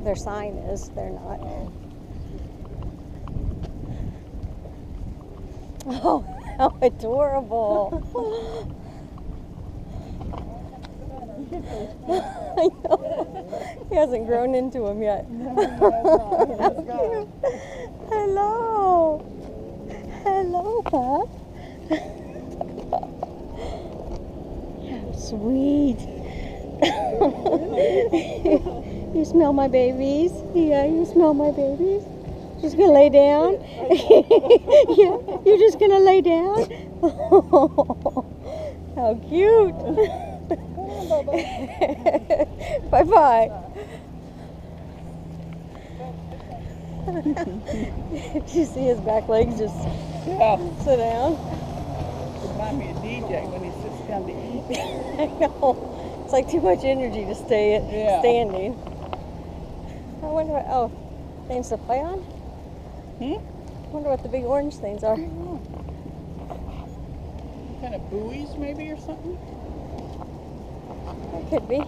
their sign is. They're not. Oh, how adorable. I know. He hasn't grown into him yet. Hello. Hello, pup. How sweet. You smell my babies? Yeah, you smell my babies? Just gonna lay down? Yeah, you're just gonna lay down? How cute. Bye-bye. Did you see his back legs just sit down? Remind me of DJ when he sits down to eat. I know. It's like too much energy to stay standing. I wonder what, things to play on? I wonder what the big orange things are. Kind of buoys maybe or something? It could be.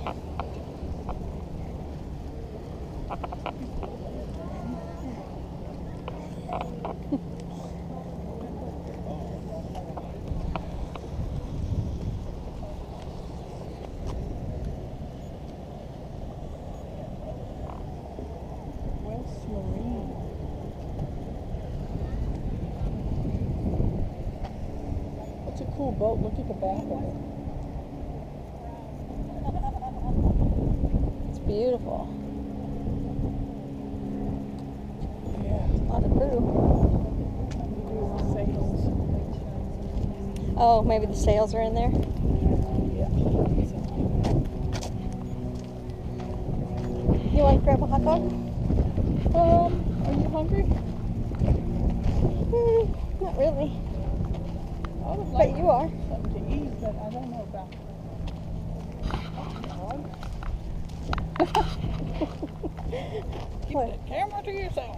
It's a cool boat. Look at the back of it. It's beautiful. Yeah. A lot of crew. Sails. Oh, maybe the sails are in there? Yeah. You want to grab a hot dog? Are you hungry? Not really. I would like But you are. something to eat, but I don't know about Keep What? that camera to yourself.